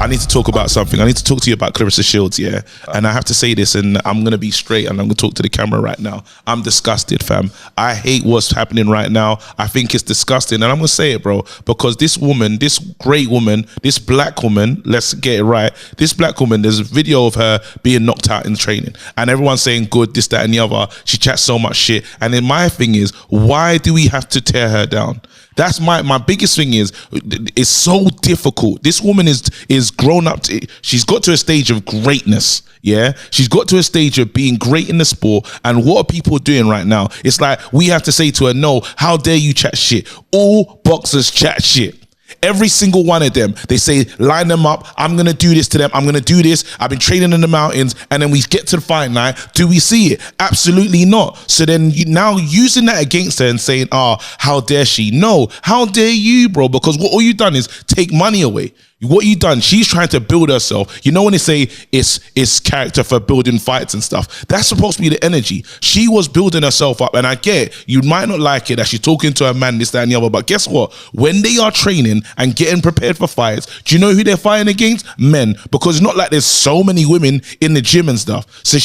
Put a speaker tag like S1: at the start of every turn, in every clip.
S1: I need to talk about something. I need to talk to you about Claressa Shields, yeah? And I have to say this, and I'm going to be straight, and I'm going to talk to the camera right now. I'm disgusted, fam. I hate what's happening right now. I think it's disgusting, and I'm going to say it, bro, because this woman, this great woman, this black woman, let's get it right, this black woman, there's a video of her being knocked out in training, and everyone's saying good, this, that, and the other. She chats so much shit, and then my thing is, why do we have to tear her down? That's my biggest thing is, it's so difficult. This woman is grown up. She's got to a stage of greatness. Yeah. She's got to a stage of being great in the sport. And what are people doing right now? It's like, we have to say to her, no, how dare you chat shit? All boxers chat shit. Every single one of them, they say, line them up. I'm going to do this to them. I'm going to do this. I've been training in the mountains. And then we get to the fight night. Do we see it? Absolutely not. So then now using that against her and saying, how dare she? No, how dare you, bro? Because what all you done is take money away. What you done, she's trying to build herself. You know when they say it's character for building fights and stuff, that's supposed to be the energy. She was building herself up, and I get it. You might not like it that she's talking to a man, this, that, and the other, but guess what? When they are training and getting prepared for fights, do you know who they're fighting against? Men. Because it's not like there's so many women in the gym and stuff. So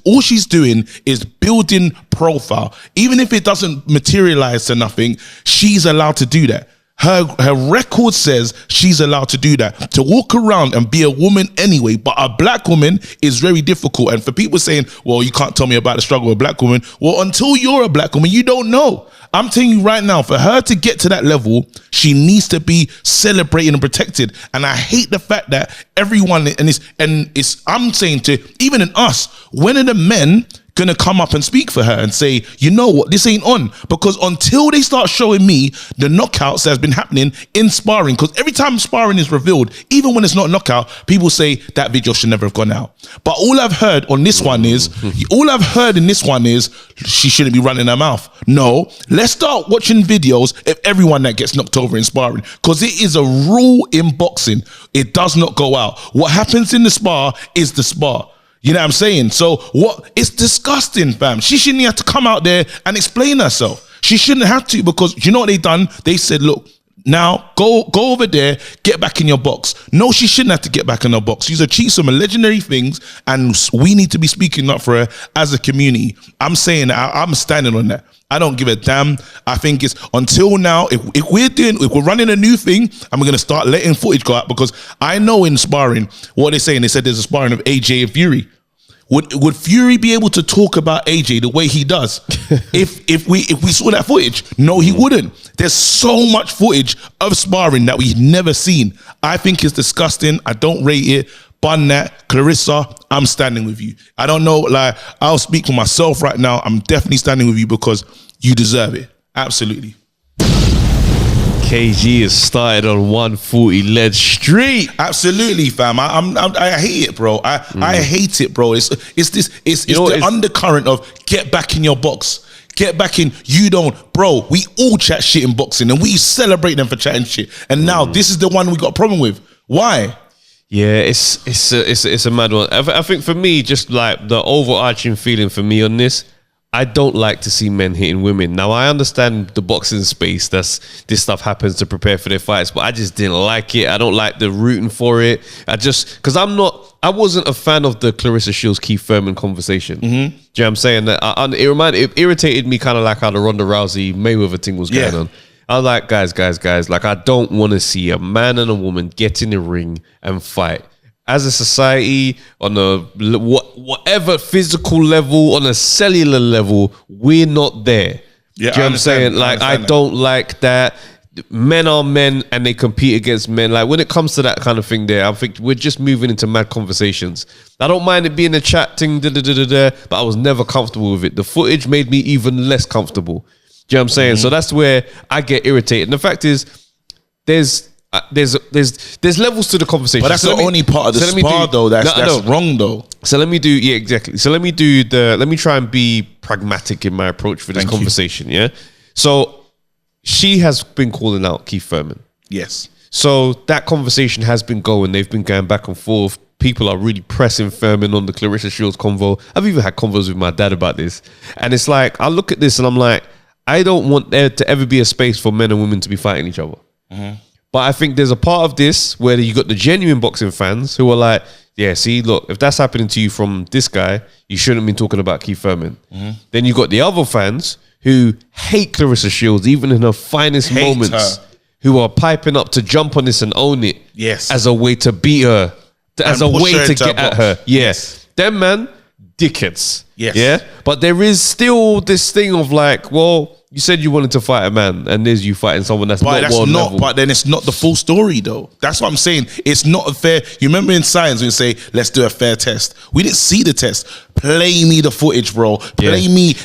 S1: all she's doing is building profile. Even if it doesn't materialize to nothing, she's allowed to do that. Her record says she's allowed to do that, to walk around and be a woman anyway. But a black woman is very difficult. And for people saying, well, you can't tell me about the struggle of a black woman. Well, until you're a black woman, you don't know. I'm telling you right now, for her to get to that level, she needs to be celebrated and protected. And I hate the fact that everyone, I'm saying to, even in us, when are the men gonna come up and speak for her and say, you know what, this ain't on? Because until they start showing me the knockouts that has been happening in sparring, because every time sparring is revealed, even when it's not a knockout, people say that video should never have gone out. But all I've heard in this one is she shouldn't be running her mouth. No, let's start watching videos of everyone that gets knocked over in sparring, because it is a rule in boxing. It does not go out. What happens in the spar is the spar. You know what I'm saying? So it's disgusting, fam. She shouldn't have to come out there and explain herself. She shouldn't have to, because you know what they done? They said, look, now go over there, get back in your box. No, she shouldn't have to get back in her box. She's achieved some legendary things, and we need to be speaking up for her as a community. I'm saying I'm standing on that. I don't give a damn. I think it's until now, if we're running a new thing and we're going to start letting footage go out, because I know in sparring, what they're saying, they said there's a sparring of AJ and Fury. Would Fury be able to talk about AJ the way he does if we saw that footage? No, he wouldn't. There's so much footage of sparring that we've never seen. I think it's disgusting. I don't rate it. Bun that. Claressa, I'm standing with you. I don't know, like, I'll speak for myself right now. I'm definitely standing with you because you deserve it. Absolutely.
S2: KG has started on 140 lead street.
S1: Absolutely, fam. I hate it, bro. I hate it, bro. It's the undercurrent of get back in your box. Get back in. You don't, bro. We all chat shit in boxing, and we celebrate them for chatting shit. And now this is the one we got a problem with. Why?
S2: Yeah, it's a mad one. I think for me, just like the overarching feeling for me on this, I don't like to see men hitting women. Now, I understand the boxing space, this stuff happens to prepare for their fights, but I just didn't like it. I don't like the rooting for it. Because I wasn't a fan of the Claressa Shields Keith Thurman conversation. Do you know what I'm saying? It irritated me kind of like how the Ronda Rousey Mayweather thing was going on. I was like, guys, like, I don't want to see a man and a woman get in the ring and fight. As a society, on a whatever physical level, on a cellular level, we're not there. Yeah, do you know what I'm saying? Like, I don't like that. Men are men and they compete against men. Like, when it comes to that kind of thing there, I think we're just moving into mad conversations. I don't mind it being a chat thing, but I was never comfortable with it. The footage made me even less comfortable. Do you know what I'm saying? So that's where I get irritated. And the fact is, there's levels to the conversation.
S1: But that's the only part of the spar, though. That's wrong, though.
S2: So let me exactly. So let me try and be pragmatic in my approach for this conversation. Yeah. So she has been calling out Keith Thurman.
S1: Yes.
S2: So that conversation has been going. They've been going back and forth. People are really pressing Thurman on the Claressa Shields convo. I've even had convos with my dad about this. And it's like, I look at this and I'm like, I don't want there to ever be a space for men and women to be fighting each other. But I think there's a part of this where you got the genuine boxing fans who are like, yeah, see, look, if that's happening to you from this guy, you shouldn't be talking about Keith Thurman. Then you got the other fans who hate Claressa Shields, even in her finest moments, who are piping up to jump on this and own it as a way to beat her, as a way to get at her. Yes. Them, man, dickheads.
S1: Yes.
S2: Yeah? But there is still this thing of like, well, you said you wanted to fight a man, and there's you fighting someone that's not world level.
S1: But then it's not the full story, though. That's what I'm saying. It's not a fair. You remember in science when you say, "Let's do a fair test." We didn't see the test. Play me the footage, bro. Play me.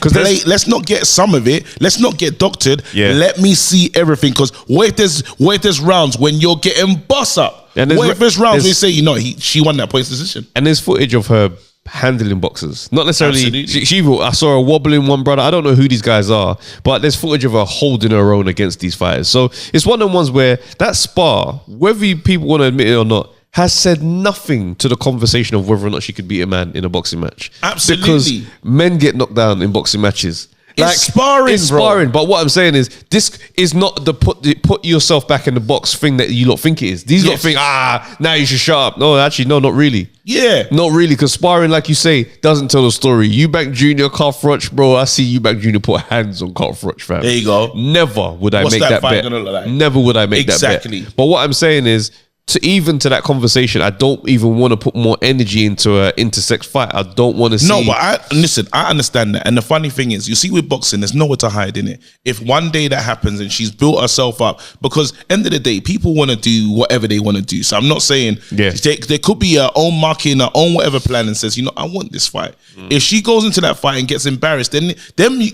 S1: Let's not get some of it. Let's not get doctored.
S2: Yeah.
S1: Let me see everything. Because what if there's rounds when you're getting boss up? What if there's rounds when you say, she won that points decision?
S2: And there's footage of her handling boxers, not necessarily. I saw her wobbling one brother. I don't know who these guys are, but there's footage of her holding her own against these fighters. So it's one of the ones where that spar, whether people want to admit it or not, has said nothing to the conversation of whether or not she could beat a man in a boxing match.
S1: Absolutely,
S2: because men get knocked down in boxing matches.
S1: It's sparring,
S2: it's sparring. But what I'm saying is, this is not the put yourself back in the box thing that you lot think it is. These lot think, now you should shut up. No, actually, no, not really.
S1: Yeah.
S2: Not really, because sparring, like you say, doesn't tell the story. Eubank Jr., Carl Froch, bro, I see Eubank Jr. put hands on Carl Froch, fam.
S1: There you go.
S2: Never would I make that bet.
S1: Like?
S2: Never would I make that bet. But what I'm saying is, to that conversation, I don't even want to put more energy into an intersex fight. I don't want to see.
S1: No, but I understand that. And the funny thing is, you see with boxing, there's nowhere to hide in it. If one day that happens and she's built herself up, because end of the day, people want to do whatever they want to do. So I'm not saying there could be her own marketing, her own whatever plan and says, I want this fight. If she goes into that fight and gets embarrassed, then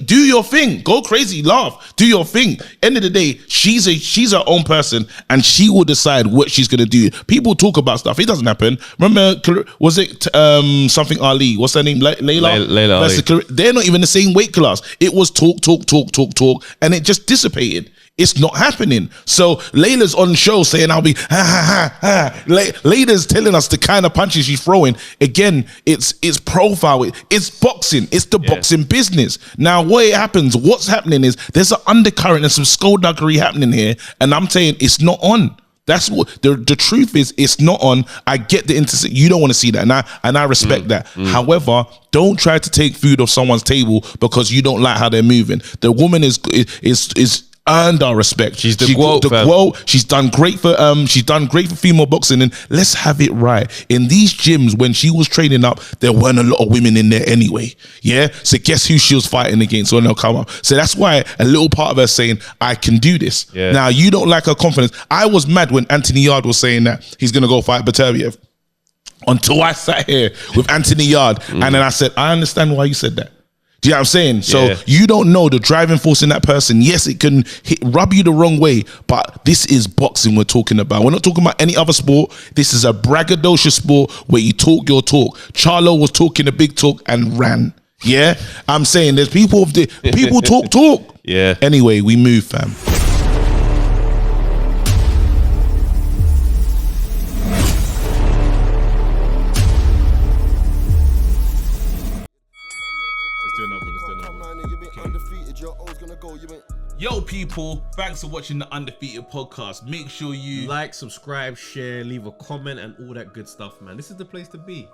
S1: do your thing. Go crazy, laugh, do your thing. End of the day, she's her own person and she will decide what she's going to do. People talk about stuff. It doesn't happen. Remember, was it something Ali? What's her name? Layla Ali. They're not even the same weight class. It was talk, and it just dissipated. It's not happening. So Layla's on show saying, I'll be Layla's telling us the kind of punches she's throwing. Again, it's profile. It's boxing. It's the boxing business. Now, what happens, what's happening is there's an undercurrent and some skullduggery happening here. And I'm saying it's not on. That's what the truth is. It's not on. I get the you don't want to see that, and I respect that. However, don't try to take food off someone's table because you don't like how they're moving. The woman is earned our respect. She's the quote. She's done great for female boxing, and let's have it right. In these gyms, when she was training up, there weren't a lot of women in there anyway. Yeah. So guess who she was fighting against when they'll come up. So that's why a little part of her saying, I can do this. Yeah. Now you don't like her confidence. I was mad when Anthony Yard was saying that he's gonna go fight Batayev. Until I sat here with Anthony Yard, and then I said, I understand why you said that. Do you know what I'm saying? So you don't know the driving force in that person. Yes, it can rub you the wrong way, but this is boxing we're talking about. We're not talking about any other sport. This is a braggadocious sport where you talk your talk. Charlo was talking a big talk and ran. Yeah? I'm saying there's people talk.
S2: Yeah.
S1: Anyway, we move, fam. Yo, people, thanks for watching the Undefeated podcast. Make sure you
S2: like, subscribe, share, leave a comment, and all that good stuff, man. This is the place to be.